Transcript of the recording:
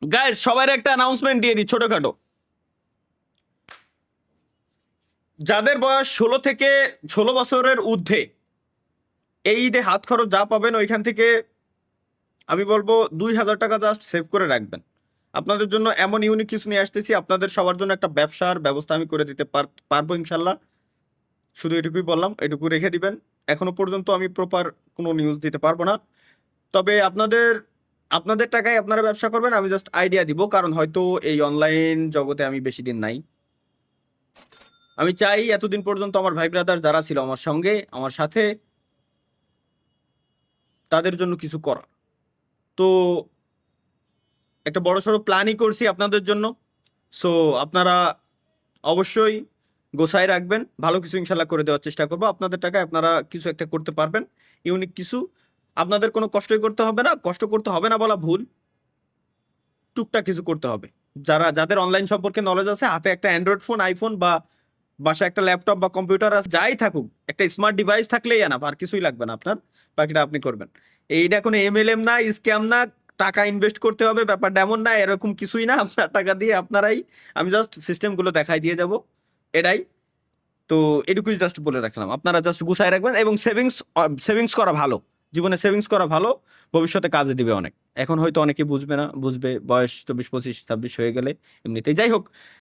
Guys সবার একটা announcement দিয়ে দিই ছোটখাটো। যাদের বয়স 16 বছরের ঊর্ধ্বে এই ঈদে হাত খরচ যা পাবেন ওইখান থেকে আমি বলবো 2,000 টাকা জাস্ট সেভ করে রাখবেন। আপনাদের জন্য এমন ইউনিক কিছু নিয়ে আসতেছি, আপনাদের সবার জন্য একটা ব্যবসার ব্যবস্থা আমি করে দিতে পারবো ইনশাল্লাহ। শুধু এটুকুই বললাম, এটুকু রেখে দিবেন। এখনো পর্যন্ত আমি প্রপার কোনো নিউজ দিতে পারবো না, তবে আপনাদের আপনাদের টাকায় আপনারা ব্যবসা করবেন, আমি জাস্ট আইডিয়া দিব, কারণ হয়তো এই অনলাইন জগতে আমি বেশি দিন নাই। আমি চাই এতদিন পর্যন্ত আমার ভাই ব্রাদার যারা ছিল আমার সঙ্গে আমার সাথে, তাদের জন্য কিছু করা। তো একটা বড়সড় প্ল্যানই করছি আপনাদের জন্য। সো আপনারা অবশ্যই গোছায় রাখবেন, ভালো কিছু ইনশাল্লাহ করে দেওয়ার চেষ্টা করবো। আপনাদের টাকায় আপনারা কিছু একটা করতে পারবেন, ইউনিক কিছু। আপনাদের কোনো কষ্টই করতে হবে না, কষ্ট করতে হবে না বলা ভুল, টুকটাক কিছু করতে হবে। যাদের অনলাইন সম্পর্কে নলেজ আছে, হাতে একটা অ্যান্ড্রয়েড ফোন, আইফোন বা বাসায় একটা ল্যাপটপ বা কম্পিউটার আছে, যাই থাকুক, একটা স্মার্ট ডিভাইস থাকলেই এনাফ, আর কিছুই লাগবে না আপনার। বাকিটা আপনি করবেন। এইটা কোনো এমএলএম না, স্ক্যাম না, টাকা ইনভেস্ট করতে হবে ব্যাপারটা এমন না, এরকম কিছুই না। আপনার টাকা দিয়ে আপনারাই, আমি জাস্ট সিস্টেমগুলো দেখাই দিয়ে যাব, এটাই। তো এটুকুই জাস্ট বলে রাখলাম, আপনারা জাস্ট গুছায় রাখবেন এবং সেভিংস সেভিংস করা ভালো। জীবনে সেভিংস করা ভালো, ভবিষ্যতে কাজে দিবে অনেক। এখন হয়তো অনেকে বুঝবে না, বুঝবে বয়স 24, 25, 26 হয়ে গেলে এমনিতেই। যাই হোক,